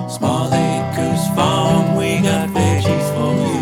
Small Acres Farm, we got veggies for you.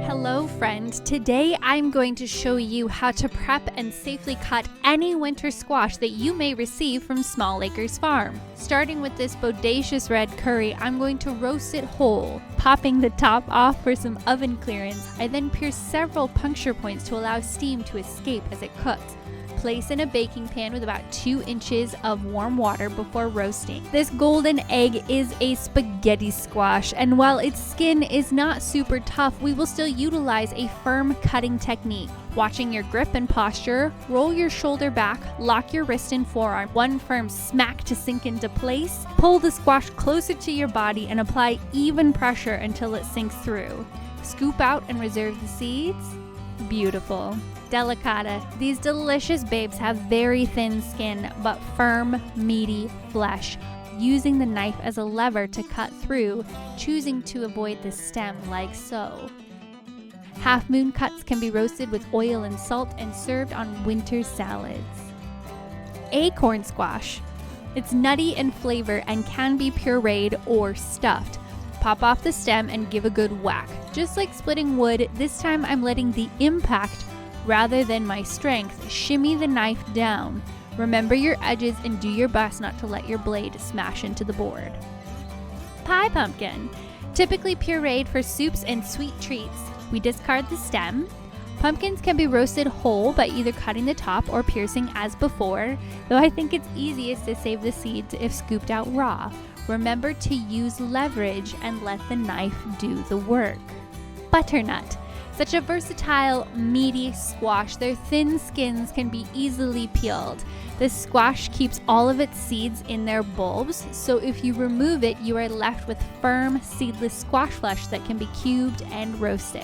Hello friend, today I'm going to show you how to prep and safely cut any winter squash that you may receive from Small Acres Farm. Starting with this bodacious red curry, I'm going to roast it whole, popping the top off for some oven clearance. I then pierce several puncture points to allow steam to escape as it cooks. Place in a baking pan with about 2 inches of warm water before roasting. This golden egg is a spaghetti squash, and while its skin is not super tough, we will still utilize a firm cutting technique. Watching your grip and posture, roll your shoulder back, lock your wrist and forearm, one firm smack to sink into place, pull the squash closer to your body and apply even pressure until it sinks through. Scoop out and reserve the seeds. Beautiful. Delicata. These delicious babes have very thin skin but firm, meaty flesh. Using the knife as a lever to cut through, choosing to avoid the stem like so. Half moon cuts can be roasted with oil and salt and served on winter salads. Acorn squash. It's nutty in flavor and can be pureed or stuffed. Pop off the stem and give a good whack. Just like splitting wood, this time I'm letting the impact rather than my strength shimmy the knife down. Remember your edges and do your best not to let your blade smash into the board. Pie pumpkin. Typically pureed for soups and sweet treats. We discard the stem. Pumpkins can be roasted whole by either cutting the top or piercing as before, though I think it's easiest to save the seeds if scooped out raw. Remember to use leverage and let the knife do the work. Butternut. Such a versatile, meaty squash. Their thin skins can be easily peeled. This squash keeps all of its seeds in their bulbs, so if you remove it, you are left with firm, seedless squash flesh that can be cubed and roasted.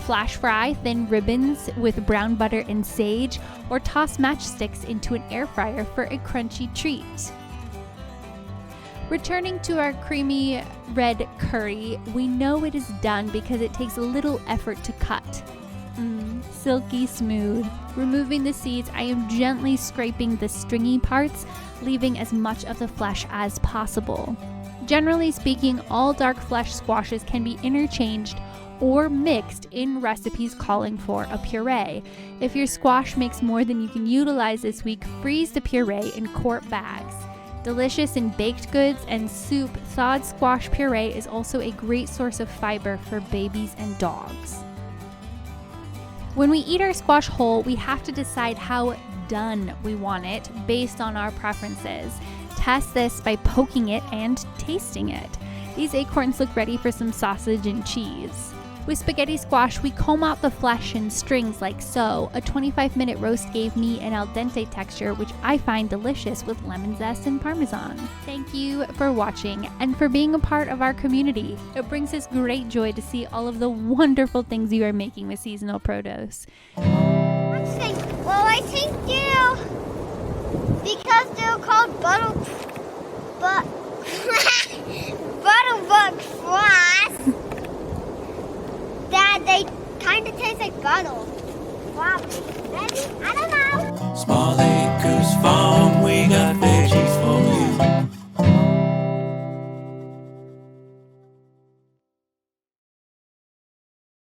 Flash fry thin ribbons with brown butter and sage, or toss matchsticks into an air fryer for a crunchy treat. Returning to our creamy red curry, we know it is done because it takes little effort to cut. Silky smooth. Removing the seeds, I am gently scraping the stringy parts, leaving as much of the flesh as possible. Generally speaking, all dark flesh squashes can be interchanged or mixed in recipes calling for a puree. If your squash makes more than you can utilize this week, freeze the puree in quart bags. Delicious in baked goods and soup, thawed squash puree is also a great source of fiber for babies and dogs. When we eat our squash whole, we have to decide how done we want it based on our preferences. Test this by poking it and tasting it. These acorns look ready for some sausage and cheese. With spaghetti squash, we comb out the flesh in strings like so. A 25-minute roast gave me an al dente texture, which I find delicious with lemon zest and Parmesan. Thank you for watching and for being a part of our community. It brings us great joy to see all of the wonderful things you are making with seasonal produce. I think because they're called butterbuck frost. That they kind of taste like butter. Probably. Maybe? I don't know. Small Acres Farm, we got veggies for